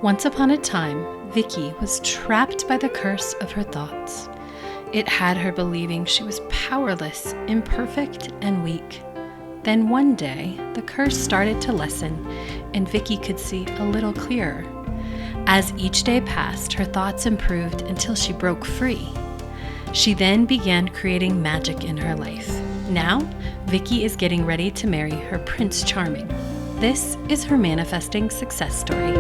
Once upon a time, Vicki was trapped by the curse of her thoughts. It had her believing she was powerless, imperfect, and weak. Then one day, the curse started to lessen, and Vicki could see a little clearer. As each day passed, her thoughts improved until she broke free. She then began creating magic in her life. Now, Vicki is getting ready to marry her Prince Charming. This is her manifesting success story.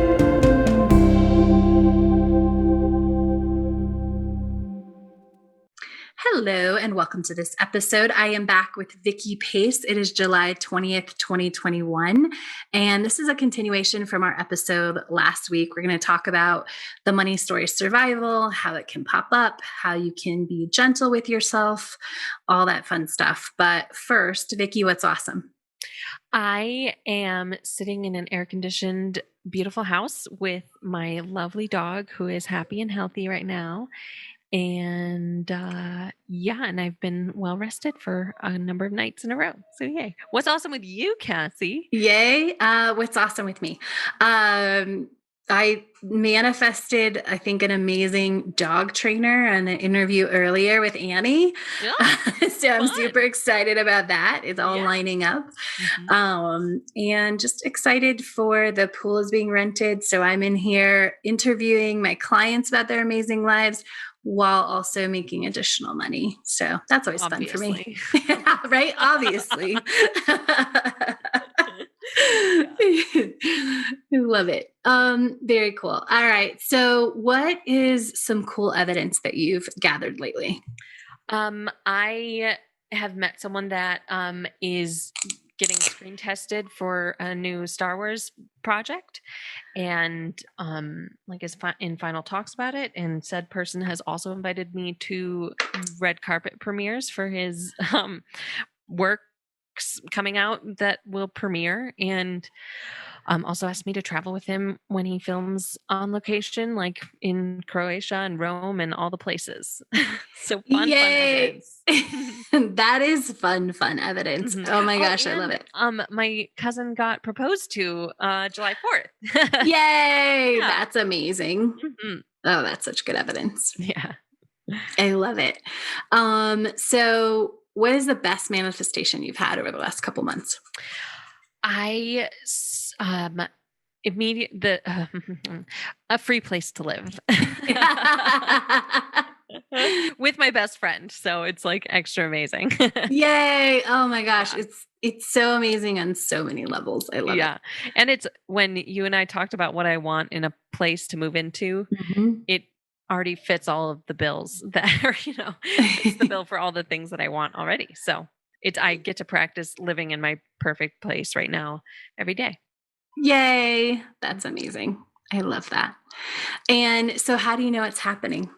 Hello and welcome to this episode. I am back with Vicki Pace. It is July 20th, 2021, and this is a continuation from our episode last week. We're going to talk about the money story survival, how it can pop up, how you can be gentle with yourself, all that fun stuff. But first, Vicki, what's awesome? I am sitting in an air-conditioned, beautiful house with my lovely dog who is happy and healthy right now. And and I've been well rested for a number of nights in a row. So yay. What's awesome with you, Cassie? Yay. What's awesome with me? I manifested, I think, an amazing dog trainer in an interview earlier with Annie. So I'm super excited about that. It's all lining up. And just excited for the pool is being rented. So I'm in here interviewing my clients about their amazing lives while also making additional money. So that's always fun for me. Right? Obviously. I love it. Very cool. All right. So what is some cool evidence that you've gathered lately? I have met someone that is getting screen tested for a new Star Wars project and is in final talks about it, and said person has also invited me to red carpet premieres for his works coming out that will premiere, and also asked me to travel with him when he films on location, like in Croatia and Rome and all the places. So fun evidence. That is fun evidence. Oh my gosh, I love it. My cousin got proposed to July 4th. Yay! Yeah. That's amazing. Mm-hmm. Oh, that's such good evidence. Yeah. I love it. So what is the best manifestation you've had over the last couple months? I a free place to live with my best friend, so it's like extra amazing. Yay! Oh my gosh, yeah. It's so amazing on so many levels. I love it. And it's when you and I talked about what I want in a place to move into, it already fits all of the bills that are, it's the bill for all the things that I want already. So I get to practice living in my perfect place right now every day. Yay. That's amazing. I love that. And so how do you know it's happening?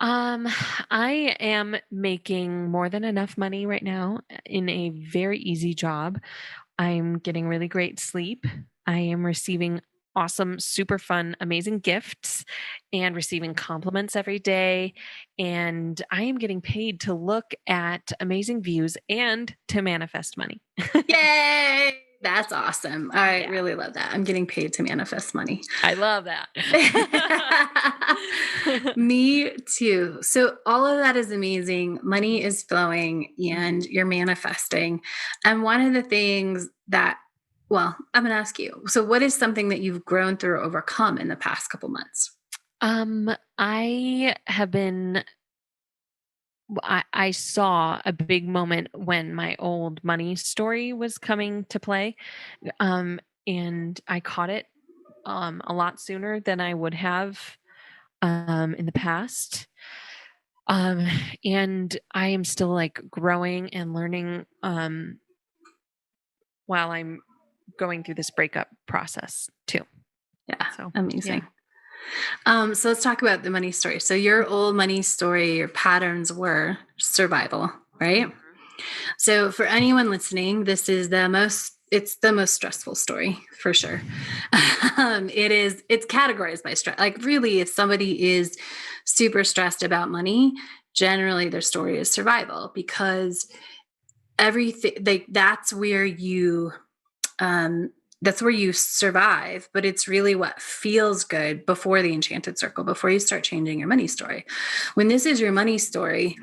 I am making more than enough money right now in a very easy job. I'm getting really great sleep. I am receiving awesome, super fun, amazing gifts and receiving compliments every day. And I am getting paid to look at amazing views and to manifest money. Yay! That's awesome. I really love that. I'm getting paid to manifest money. I love that. Me too. So all of that is amazing. Money is flowing and you're manifesting. And one of the things that, I'm going to ask you. So what is something that you've grown through or overcome in the past couple months? I saw a big moment when my old money story was coming to play. And I caught it a lot sooner than I would have in the past. And I am still like growing and learning while I'm going through this breakup process too. Yeah. So amazing. Yeah. So let's talk about the money story. So your old money story, your patterns were survival, right? Mm-hmm. So for anyone listening, it's the most stressful story for sure. It's categorized by stress. Like really, if somebody is super stressed about money, generally their story is survival, because everything that's where you that's where you survive, but it's really what feels good before the enchanted circle, before you start changing your money story. When this is your money story,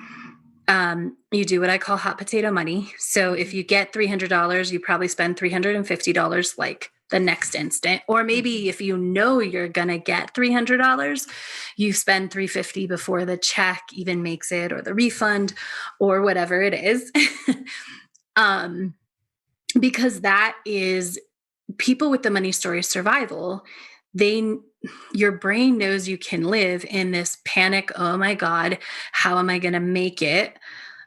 you do what I call hot potato money. So if you get $300, you probably spend $350 like the next instant. Or maybe if you know you're going to get $300, you spend $350 before the check even makes it, or the refund, or whatever it is. Because that is people with the money story survival. Your brain knows you can live in this panic, oh my God, how am I going to make it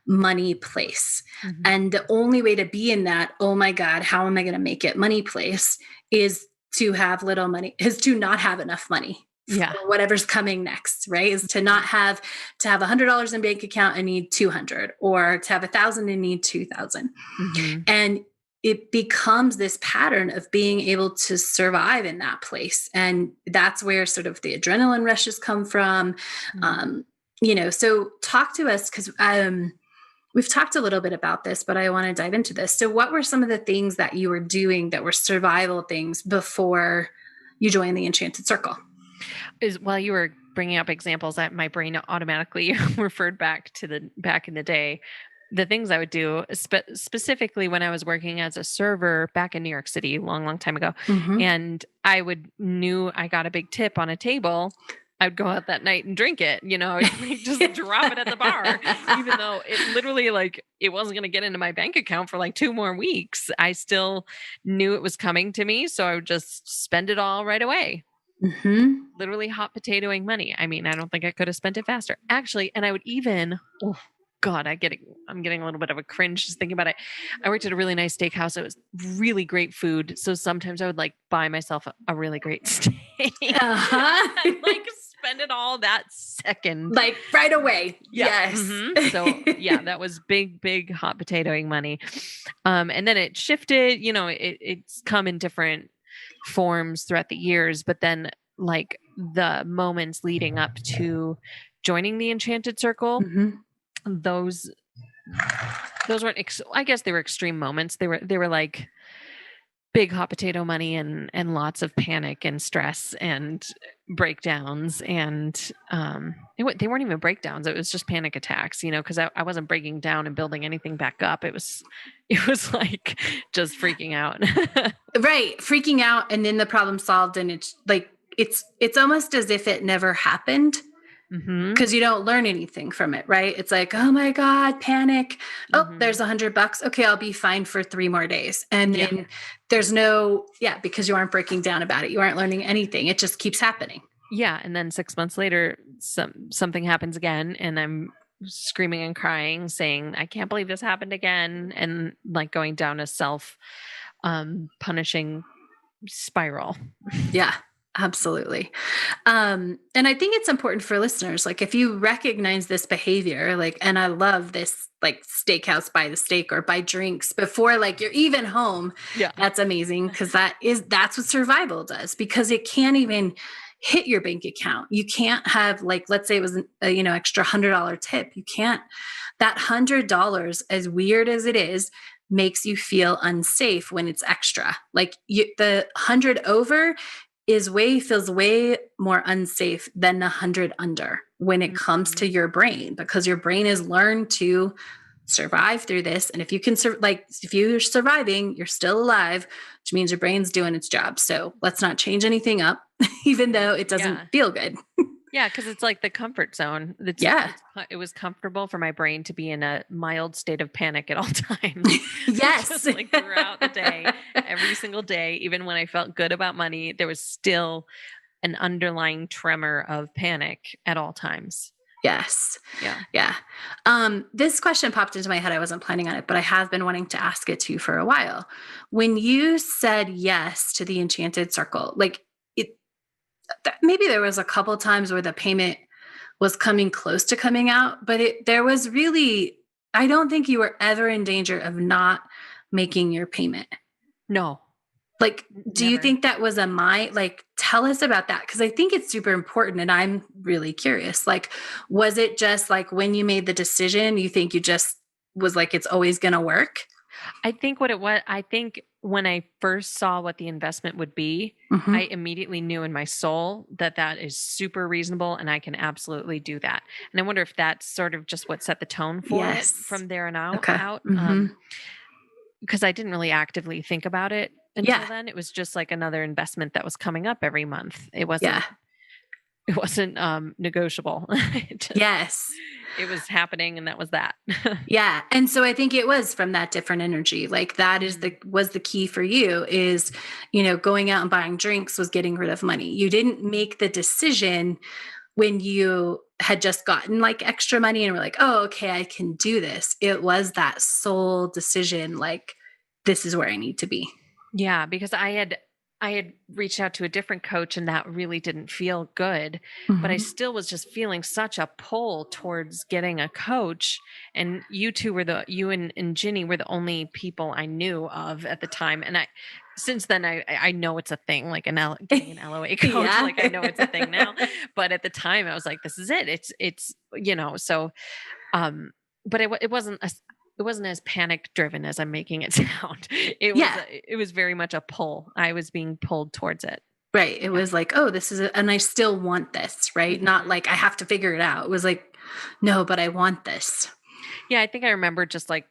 money place? Mm-hmm. And the only way to be in that, oh my God, how am I going to make it money place, is to have little money, is to not have enough money. Yeah. For whatever's coming next, right? Is to not have $100 in bank account and need 200, or to have 1,000 and need 2,000. Mm-hmm. And it becomes this pattern of being able to survive in that place. And that's where sort of the adrenaline rushes come from. Mm-hmm. So talk to us, because we've talked a little bit about this, but I want to dive into this. So what were some of the things that you were doing that were survival things before you joined the Enchanted Circle? While you were bringing up examples, that my brain automatically referred back to back in the day. The things I would do, specifically when I was working as a server back in New York City, a long, long time ago, Mm-hmm. and I knew I got a big tip on a table, I'd go out that night and drink it, just drop it at the bar, even though it literally it wasn't going to get into my bank account for like 2 more weeks. I still knew it was coming to me, so I would just spend it all right away. Mm-hmm. Literally hot potatoing money. I mean, I don't think I could have spent it faster, actually. And I would even, oh God, I'm getting a little bit of a cringe just thinking about it. I worked at a really nice steakhouse. It was really great food. So sometimes I would buy myself a really great steak. Uh-huh. And spend it all that second. Right away. Yeah. Yes. Mm-hmm. So yeah, that was big hot potatoing money. And then it shifted, it's come in different forms throughout the years, but then the moments leading up to joining the Enchanted Circle, Mm-hmm. those weren't I guess they were extreme moments. They were like big hot potato money and lots of panic and stress and breakdowns, and they weren't even breakdowns. It was just panic attacks, because I wasn't breaking down and building anything back up. It was like just freaking out. Right, freaking out, and then the problem solved, and it's almost as if it never happened. Mm-hmm. Because you don't learn anything from it, right? It's like, oh my God, panic. Oh, Mm-hmm. there's $100. Okay, I'll be fine for 3 more days. And then there's because you aren't breaking down about it. You aren't learning anything. It just keeps happening. Yeah. And then 6 months later, something happens again, and I'm screaming and crying, saying, I can't believe this happened again. And going down a self punishing spiral. Yeah. Absolutely. And I think it's important for listeners, if you recognize this behavior, and I love this, steakhouse by the steak or buy drinks before, you're even home. Yeah. That's amazing. Cause that's what survival does, because it can't even hit your bank account. You can't have let's say it was a, extra $100 tip. You can't, that $100, as weird as it is, makes you feel unsafe when it's extra. The 100 over feels way more unsafe than the 100 under when it comes to your brain, because your brain has learned to survive through this. And if you can, if you're surviving, you're still alive, which means your brain's doing its job. So let's not change anything up, even though it doesn't feel good. Yeah, because it's like the comfort zone. It was comfortable for my brain to be in a mild state of panic at all times. Yes. Just throughout the day, every single day, even when I felt good about money, there was still an underlying tremor of panic at all times. Yes. Yeah. Yeah. This question popped into my head. I wasn't planning on it, but I have been wanting to ask it to you for a while. When you said yes to the Enchanted Circle, maybe there was a couple times where the payment was coming close to coming out, but there was really, I don't think you were ever in danger of not making your payment. No. Do you think that was tell us about that? Because I think it's super important, and I'm really curious. Was it just when you made the decision, you think you just was it's always going to work? I think what it was, I think when I first saw what the investment would be, I Mhm. immediately knew in my soul that that is super reasonable and I can absolutely do that. And I wonder if that's sort of just what set the tone for it Yes. from there and out. Okay. Mhm. Because I didn't really actively think about it until Yeah. then. It was just like another investment that was coming up every month. It Yeah. wasn't. It wasn't negotiable. it just Yes. it was happening, and that was that. Yeah. And so I think it was from that different energy. Like that is Mm. the key for you is, going out and buying drinks was getting rid of money. You didn't make the decision when you had just gotten like extra money and were like, oh, okay, I can do this. It was that sole decision, like, this is where I need to be. Yeah, because I had reached out to a different coach and that really didn't feel good, but I Mhm. still was just feeling such a pull towards getting a coach. And you and Ginny were the only people I knew of at the time. And since then I know it's a thing, like getting an LOA coach, Yeah. like I know it's a thing now. But at the time I was like, this is it. So um, but it wasn't as panic driven as I'm making it sound. Yeah. It was very much a pull. I was being pulled towards it. Right. It Yeah. was like, oh, this is and I still want this, right? Not Mhm. like I have to figure it out. It was like, no, but I want this. Yeah, I think I remember just like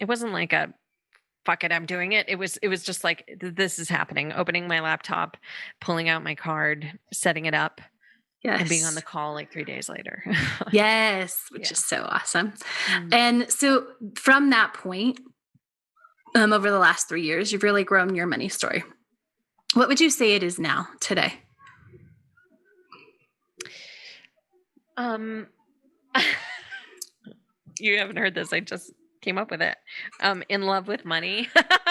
it wasn't like a fuck it, I'm doing it. It was just like this is happening. Opening my laptop, pulling out my card, setting it up, and being on the Yes. call like 3 days later. Yes, which Yeah. is so awesome. Mm. And so from that point, over the last 3 years, you've really grown your money story. What would you say it is now, today? Um you haven't heard this. I just came up with it. In love with money.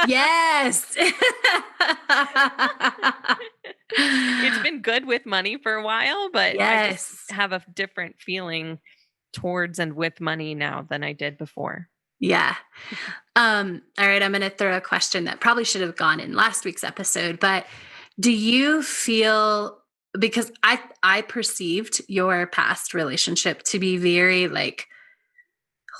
Yes. It's been good with money for a while, but I just Yes. have a different feeling towards and with money now than I did before. Yeah. All right, I'm going to throw a question that probably should have gone in last week's episode, but do you feel, because I perceived your past relationship to be very like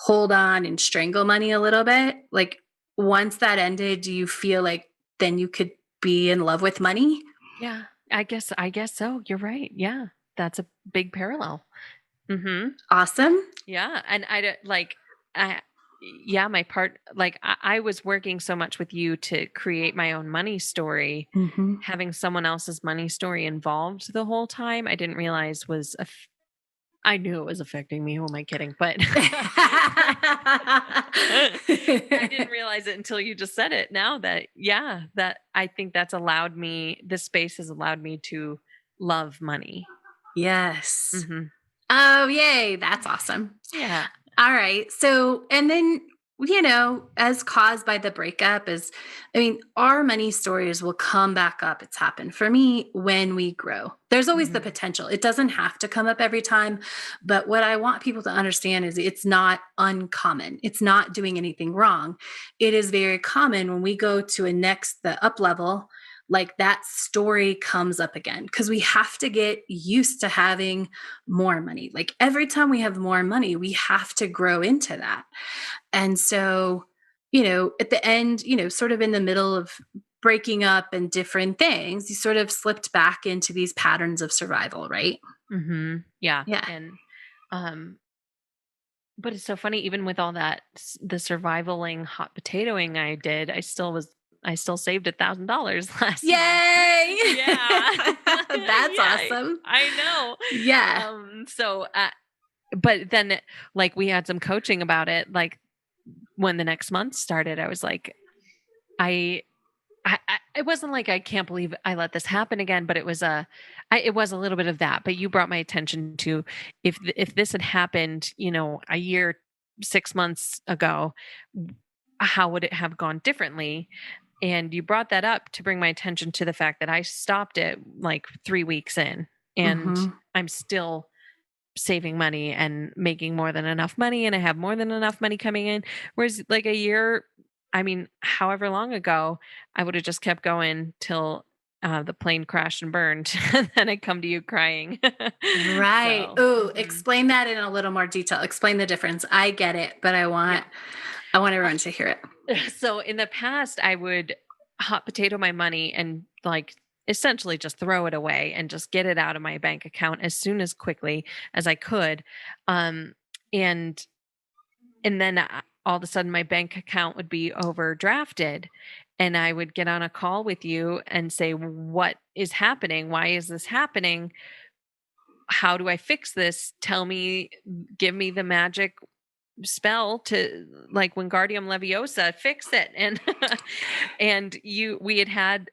hold on and strangle money a little bit. Like once that ended, do you feel like then you could be in love with money? Yeah, I guess so. You're right. Yeah. That's a big parallel. Mhm. Awesome. Yeah, and I don't like I yeah, my part like I was working so much with you to create my own money story. Hmm. Having someone else's money story involved the whole time, I didn't realize I knew it was affecting me. Who am I kidding? But I didn't realize it until you just said it. Now that, yeah, that I think this space has allowed me to love money. Yes. Hmm. Oh, yay. That's awesome. Yeah. All right. So, and then, as caused by the breakup, our money stories will come back up. It's happened for me when we grow. There's always the Hmm. potential. It doesn't have to come up every time. But what I want people to understand is it's not uncommon. It's not doing anything wrong. It is very common when we go to the up level, like that story comes up again because we have to get used to having more money. Like every time we have more money, we have to grow into that. And so, at the end, sort of in the middle of breaking up and different things, you sort of slipped back into these patterns of survival, right? Hmm. Yeah. Yeah. And um but it's so funny, even with all that the survivaling hot potatoing I did, I still saved $1,000 last month. Yay! Yeah. That's Yeah, awesome. I know. Yeah. But then like we had some coaching about it, like when the next month started, I was like, I it wasn't like I can't believe I let this happen again, but it was a little bit of that. But you brought my attention to if this had happened, a year, 6 months ago, how would it have gone differently? And you brought that up to bring my attention to the fact that I stopped it like 3 weeks in, and Hmm. I'm still saving money and making more than enough money, and I have more than enough money coming in. Whereas like a year, I mean, however long ago, I would have just kept going till the plane crashed and burned, and then I come to you crying. Right. So, Oh, mhm. explain that in a little more detail. Explain the difference. I get it, but I Yeah. want I want everyone to hear it. So in the past, I would hot potato my money and like essentially just throw it away and just get it out of my bank account as soon as quickly as I could. Um, and and then all of a sudden my bank account would be overdrafted, and I would get on a call with you and say, what is happening? Why is this happening? How do I fix this? Tell me, give me the magic spell to, like, Wingardium Leviosa, fix it. And and we had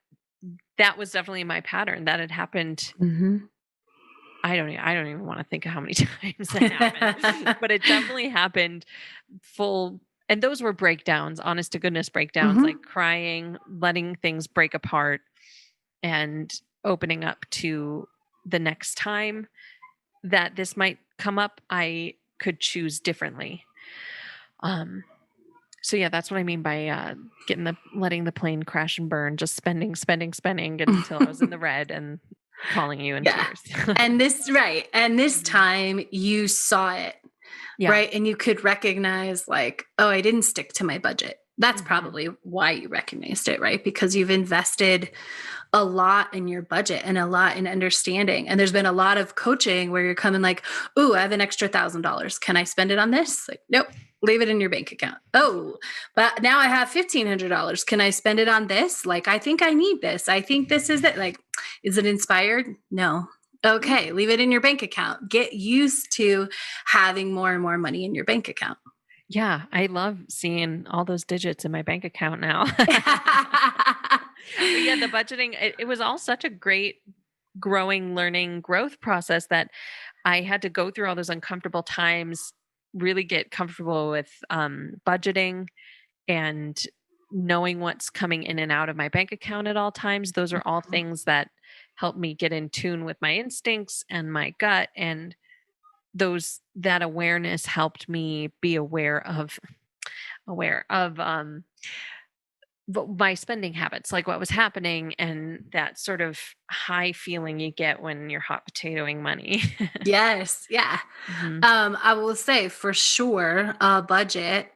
that was definitely my pattern that had happened. Mm-hmm. I don't even want to think of how many times that happened, but it definitely happened full. And those were breakdowns, honest to goodness breakdowns, Mm-hmm. like crying, letting things break apart, and opening up to the next time that this might come up, I could choose differently. So yeah, that's what I mean by letting the plane crash and burn, just spending until I was in the red and calling you in Yeah. tears. And this time you saw it, Yeah. right? And you could recognize, like, oh, I didn't stick to my budget. That's Mhm. probably why you recognized it, right? Because you've invested a lot in your budget and a lot in understanding. And there's been a lot of coaching where you're coming like, ooh, I have an extra $1,000. Can I spend it on this? Like, nope, leave it in your bank account. Oh, but now I have $1,500. Can I spend it on this? Like, I think I need this. I think this is it. Like, is it inspired? No. Okay, leave it in your bank account. Get used to having more and more money in your bank account. Yeah, I love seeing all those digits in my bank account now. But yeah, the budgeting, it was all such a great growing, learning, growth process that I had to go through all those uncomfortable times, really get comfortable with budgeting and knowing what's coming in and out of my bank account at all times. Those are all things that help me get in tune with my instincts and my gut. And that awareness helped me be aware of my spending habits, like what was happening, and that sort of high feeling you get when you're hot potatoing money. Yes, yeah. Mhm. I will say for sure, a budget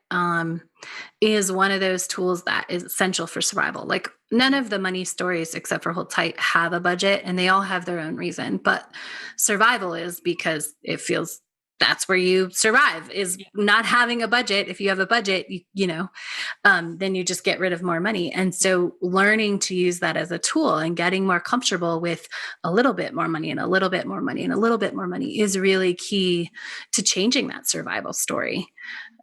is one of those tools that is essential for survival. Like none of the money stories, except for Hold Tight, have a budget, and they all have their own reason. But survival is because it feels that's where you survive is Yeah. not having a budget. If you have a budget, then you just get rid of more money. And so learning to use that as a tool and getting more comfortable with a little bit more money and a little bit more money and a little bit more money is really key to changing that survival story.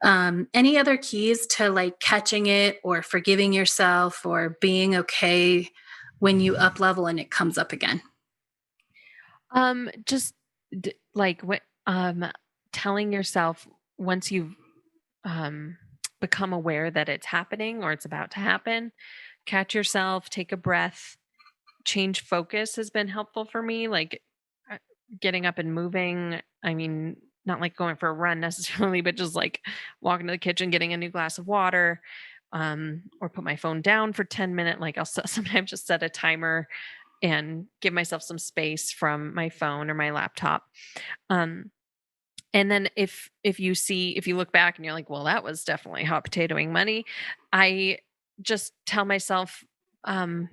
Any other keys to like catching it or forgiving yourself or being okay when you up level and it comes up again? Just like what telling yourself, once you've um become aware that it's happening or it's about to happen, catch yourself, take a breath, change focus has been helpful for me. Like uh, getting up and moving. I mean, not like going for a run necessarily, but just like walking to the kitchen, getting a new glass of water, or put my phone down for 10 minutes. Like sometimes just set a timer and give myself some space from my phone or my laptop. Um, and then if you look back and you're like, well, that was definitely hot potatoing money, I just tell myself, um,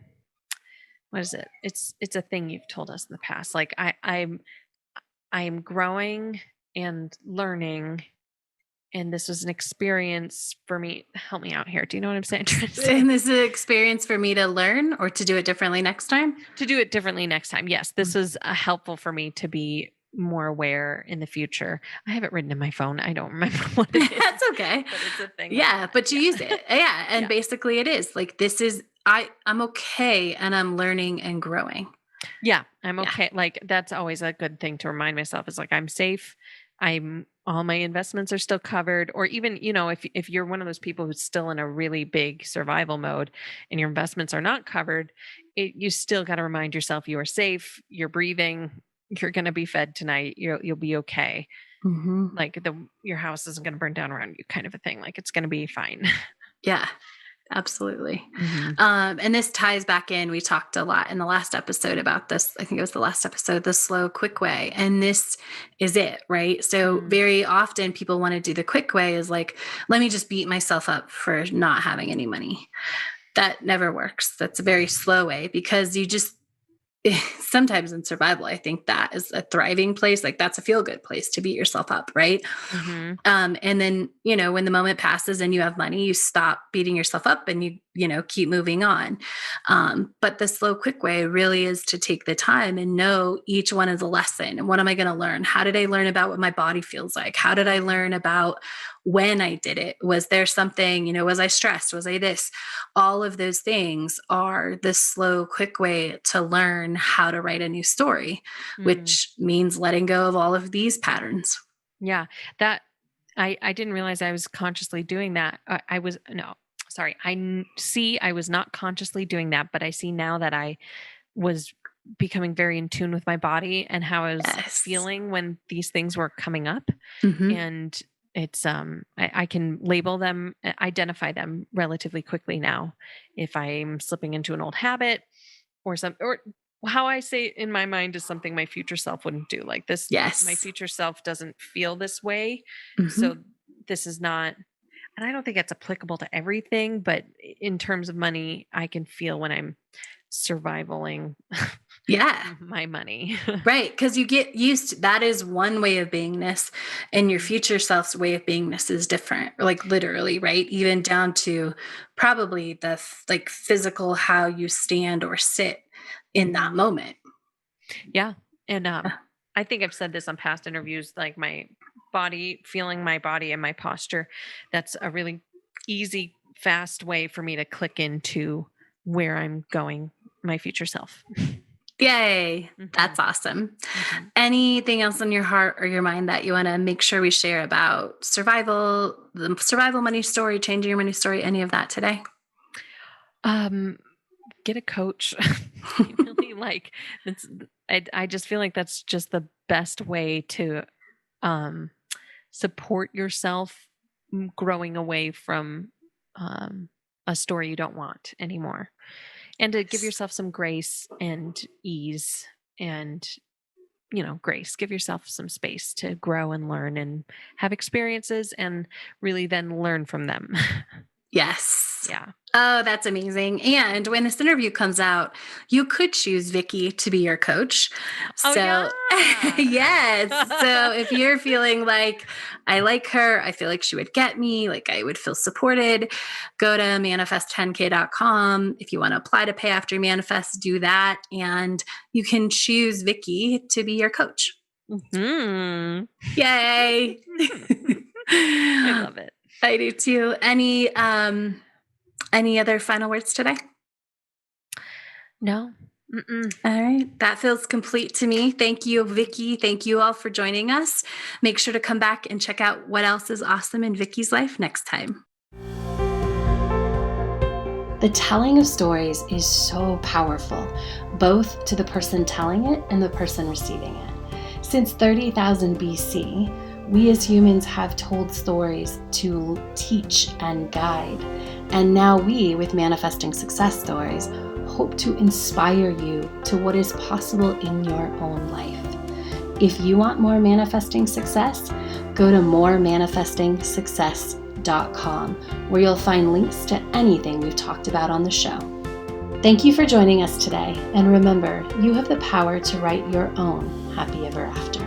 what is it? It's a thing you've told us in the past. Like I'm growing and learning, and this was an experience for me. Help me out here. Do you know what I'm saying? Trying to say? And this is an experience for me to learn or to do it differently next time. To do it differently next time. Yes, this is helpful for me to be more aware in the future. I have it written in my phone. I don't remember what it is, That's okay. but it's a thing like Yeah, that. but you use it. Yeah, and Yeah. basically it is like this is I'm okay and I'm learning and growing. Yeah, I'm Yeah. okay. Like that's always a good thing to remind myself is like I'm safe. I'm all my investments are still covered. Or even, if you're one of those people who's still in a really big survival mode and your investments are not covered, you still got to remind yourself you are safe, you're breathing, you're going to be fed tonight, you'll be okay. Mhm. Like your house isn't going to burn down around you kind of a thing. Like it's going to be fine. Yeah. Absolutely. Mhm. And this ties back in. We talked a lot in the last episode about this. I think it was the last episode, the slow, quick way. And this is it, right? So very often people want to do the quick way is like, let me just beat myself up for not having any money. That never works. That's a very slow way because you just, sometimes in survival, I think that is a thriving place. Like that's a feel good place to beat yourself up, right? Mhm. And then, when the moment passes and you have money, you stop beating yourself up and you keep moving on. But the slow, quick way really is to take the time and know each one is a lesson. And what am I going to learn? How did I learn about what my body feels like? How did I learn about when I did it? Was there something, was I stressed? Was I this? All of those things are the slow, quick way to learn how to write a new story, which means letting go of all of these patterns. Yeah, that I didn't realize I was consciously doing that. I was no, sorry. I was not consciously doing that, but I see now that I was becoming very in tune with my body and how I was Yes. feeling when these things were coming up. Mm-hmm. And it's I can label them, identify them relatively quickly now if I'm slipping into an old habit or how I say it in my mind is something my future self wouldn't do. Like this, Yes. my future self doesn't feel this way. Mm-hmm. So this is not, and I don't think it's applicable to everything, but in terms of money, I can feel when I'm survivaling Yeah. my money. Right. Because you get used to that is one way of beingness, and your future self's way of beingness is different, like literally, right? Even down to probably the like physical how you stand or sit in that moment. Yeah. And I think I've said this on past interviews, like my body, feeling my body and my posture. That's a really easy, fast way for me to click into where I'm going, my future self. Yay. That's awesome. Anything else on your heart or your mind that you want to make sure we share about survival, the survival money story, changing your money story, any of that today? Get a coach. I really like it's I just feel like that's just the best way to support yourself growing away from a story you don't want anymore, and to give yourself some grace and ease and grace. Give yourself some space to grow and learn and have experiences and really then learn from them. Yes. Yeah. Oh, that's amazing. And when this interview comes out, you could choose Vicki to be your coach. Oh So, yeah. yes. So, if you're feeling like I like her, I feel like she would get me, like I would feel supported, go to manifest10k.com. If you want to apply to Pay After Manifest, do that. And you can choose Vicki to be your coach. Hmm. Yay. I love it. I do too. Any other final words today? No. Mm-mm. All right. That feels complete to me. Thank you, Vicki. Thank you all for joining us. Make sure to come back and check out what else is awesome in Vicki's life next time. The telling of stories is so powerful, both to the person telling it and the person receiving it. Since 30,000 BC, we as humans have told stories to teach and guide. And now we, with Manifesting Success Stories, hope to inspire you to what is possible in your own life. If you want more manifesting success, go to moremanifestingsuccess.com, where you'll find links to anything we've talked about on the show. Thank you for joining us today, and remember, you have the power to write your own happy ever after.